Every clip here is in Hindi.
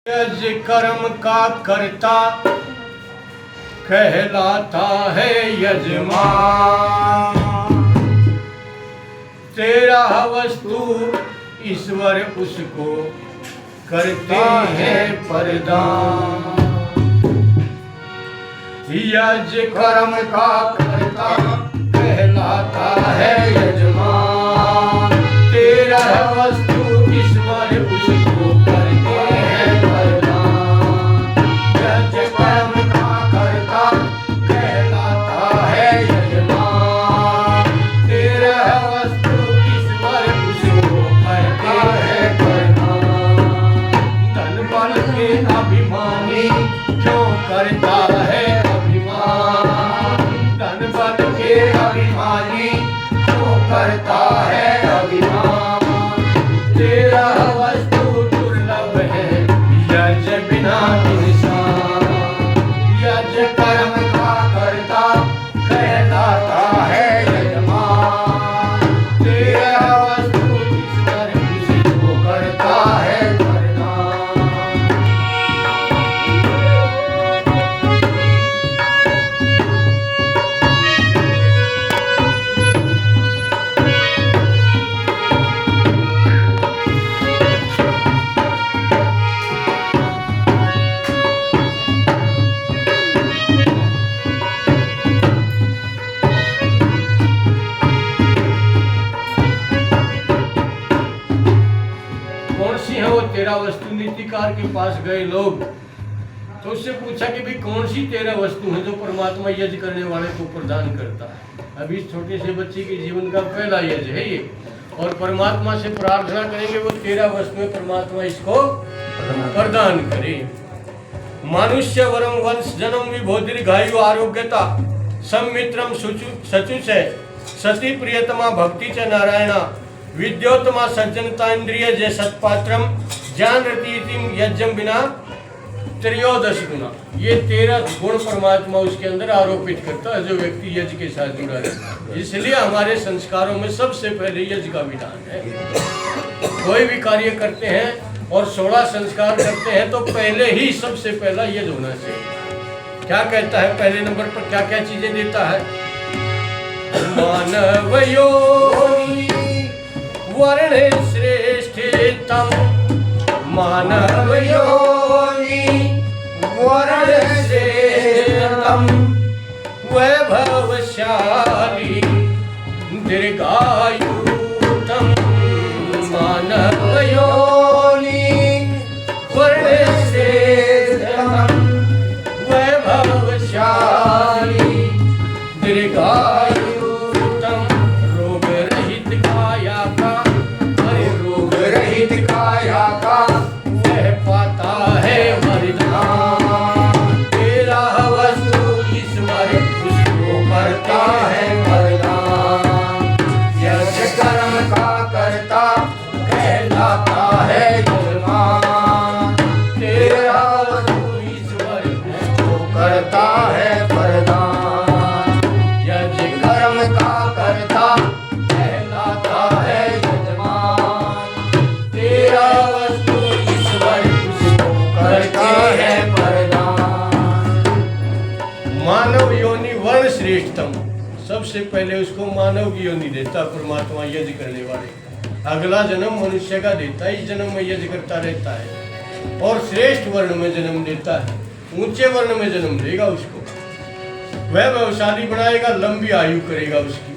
यज कर्म का कर्ता कहलाता है यजमान। तेरा वस्तु ईश्वर उसको करते हैं प्रदान। यज कर्म का कर्ता कहलाता है यजमान। तेरा वस्तु ईश्वर उसको करते हैं प्रदान। यज कर्म का कर्ता कहलाता है यजमान। तेरा वस्तु ईश्वर उसको करते हैं प्रदान। धन बल के अभिमानी क्यों करता है अभिमान। धन बल के अभिमानी क्यों करता है अभिमान। तेरा वस्तु दुर्लभ है यज बिना इंसान। यज कर्म का कर्ता कहलाता है यजमान। तेरा वस्तु ईश्वर उसको करता है प्रदान। कौन सी है वो तेरा वस्तु। नीतिकार के पास गए लोग तो उससे पूछा कि भाई कौन सी तेरा वस्तु है जो परमात्मा यज करने वाले को प्रदान करता है। अभी इस छोटे से बच्चे के जीवन का पहला यज है ये, और परमात्मा से प्रार्थना करेंगे वो तेरा वस्तु है, परमात्मा इसको प्रदान करे। मनुष्य वरम वंश जन्म विभो दीर्घायु आरोग्यता सम्मित्रम सचुच है सती प्रियतमा भक्ति च नारायणा विद्योत्तमा सज्जनता इंद्रिय जय सत्पात्रम ज्ञान रतिम यज्ञम बिना त्रयोदश गुना। ये 13 गुण परमात्मा उसके अंदर आरोपित करता है जो व्यक्ति यज्ञ के साथ जुड़ा है। इसलिए हमारे संस्कारों में सबसे पहले यज्ञ का विधान है। कोई भी कार्य करते हैं और 16 संस्कार करते हैं तो पहले ही सबसे पहला यज्ञ होना चाहिए। क्या कहता है पहले नंबर पर क्या क्या चीजें देता है। मानव योनि वर्ण श्रेष्ठतम। मानव योनि वर्ण श्रेष्ठतम वैभवशाली दीर्घायुतम। मानव योनि वर्ण श्रेष्ठतम वैभवशाली दीर्घायुतम। रोग रहित काया का रोग रहित काया का वह पाता है वरदान। तेरा वस्तु ईश्वर उसको करता है प्रदान। यज कर्म का कर्ता कहलाता है यजमान। तेरा वस्तु ईश्वर उसको करता है प्रदान। यज कर्म का कर्ता कहलाता है यजमान। तेरा वस्तु ईश्वर उसको करते हैं प्रदान। मानव योनि वर्ण श्रेष्ठतम। सबसे पहले उसको मानव की योनि देता परमात्मा यज्ञ करने वाले। अगला जन्म मनुष्य का देता है, इस जन्म में यज्ञ करता रहता है और श्रेष्ठ वर्ण में जन्म देता है। ऊंचे वर्ण में जन्म देगा उसको, वैभवशाली बनाएगा, लंबी आयु करेगा उसकी,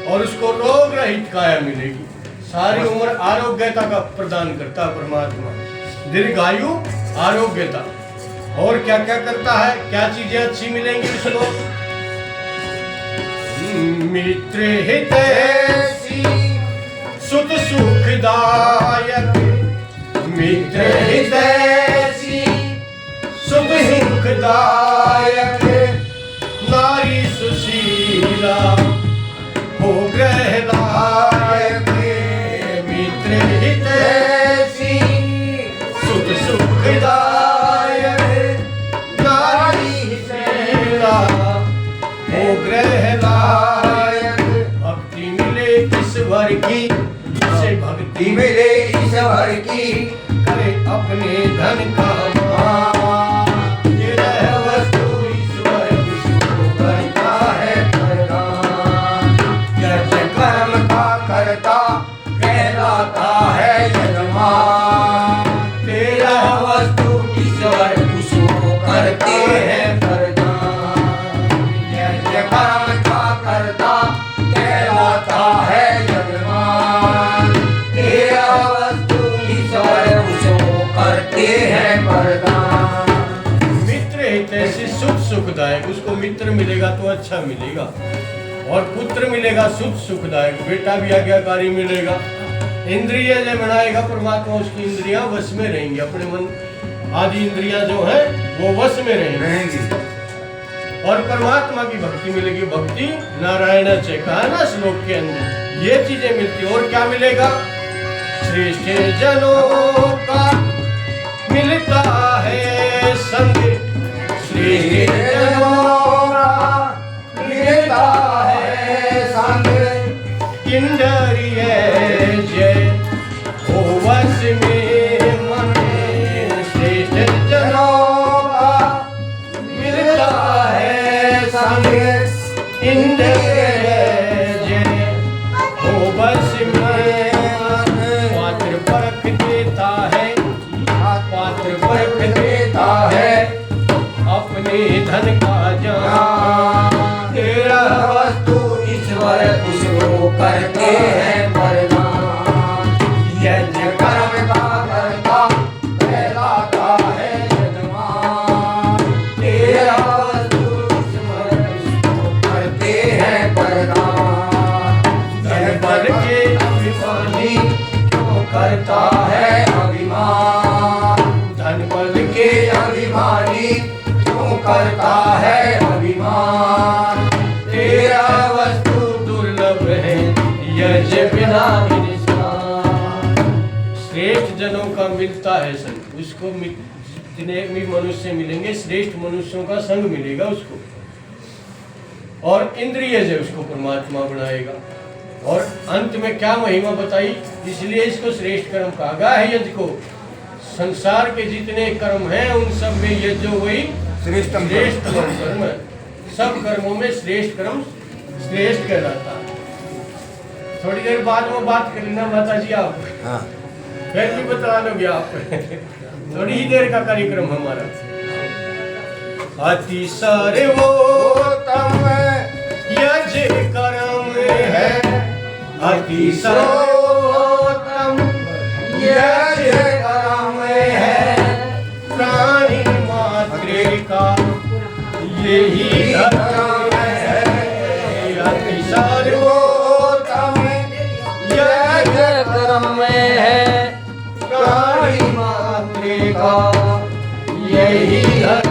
और उसको रोग रहित काया मिलेगी। सारी उम्र आरोग्यता का प्रदान करता है परमात्मा। दीर्घायु आरोग्यता। और क्या क्या करता है, क्या चीजें अच्छी मिलेंगी उसको। मित्र हितैषी सुत सुखदायक। मित्र हितैषी सुख सुखदायक नारी सुशीला हो ग्रह लायक। मित्र हितैषी सुख सुखदायक नारी सुशीला हो ग्रह लायक। भक्ति मिले ईश्वर की, जिसे भक्ति मिले ईश्वर की करे अपने धन का मान। तेरह वस्तु ईश्वर उसको करता है प्रदान। यज्ञ कर्म का करता कहलाता है यजमान। तेरह वस्तु ईश्वर उसको करते हैं प्रदान। यज्ञ कर्म का करता कहलाता है यजमान। तेरह वस्तु ईश्वर उसको करते हैं प्रदान। मित्र हितैषी शुभ सुखदायक, उसको मित्र मिलेगा तो अच्छा मिलेगा, और पुत्र मिलेगा शुभ सुखदायक, बेटा भी आज्ञाकारी मिलेगा। इंद्रिय जो बनाएगा परमात्मा, उसकी इंद्रियां वश में रहेंगी, अपने मन आदि इंद्रियां जो है वो वश में रहेंगी। और परमात्मा की भक्ति मिलेगी, भक्ति नारायण से कहा ना श्लोक के अंदर, ये चीजें मिलती। और क्या मिलेगा? श्रेष्ठ जनों का मिलता है संग। श्रेष्ठ जनों का मिलता है संग। इंद्रिय जय हो वश में मन। श्रेष्ठ जनों का मिलता है संग। इंद्रिय जय हो वश में मन। पात्र परख देता है, पात्र परख देता है अपने धन का जान। तेरह वस्तु ईश्वर उसको करते हैं प्रदान। यज्ञ कर्म का करता कहलाता है यजमान। तेरह वस्तु ईश्वर उसको करते हैं प्रदान। धन बल के अभिमानी क्यों करता है अभिमान। धन बल के अभिमानी क्यों करता है अभिमान। तेरह वस्तु दुर्लभ है यज्ञ बिना निष्काम। श्रेष्ठ जनों का मिलता है संग, उसको जितने भी मनुष्य मिलेंगे श्रेष्ठ मनुष्यों का संग मिलेगा उसको। और इंद्रिय से उसको परमात्मा बनाएगा। और अंत में क्या महिमा बताई, इसलिए इसको श्रेष्ठ कर्म कहा है यज्ञ को। संसार के जितने कर्म हैं उन सब में यज्ञ जो वही श्रेष्ठ कर्म है। सब कर्मों में श्रेष्ठ कर्म श्रेष्ठ कहलाता है। थोड़ी देर बाद में बात कर लेना माता जी आप, हाँ। फिर भी बता लोगे आप थोड़ी ही देर का कार्यक्रम हमारा। अति सर्वोत्तम यज्ञ कर्म है। अति सर्वोत्तम यज्ञ कर्म है। प्राणी मात्र का यही धर्म है। अति सर्वोत्तम यज्ञ कर्म है। प्राणी मात्र का यही धर्म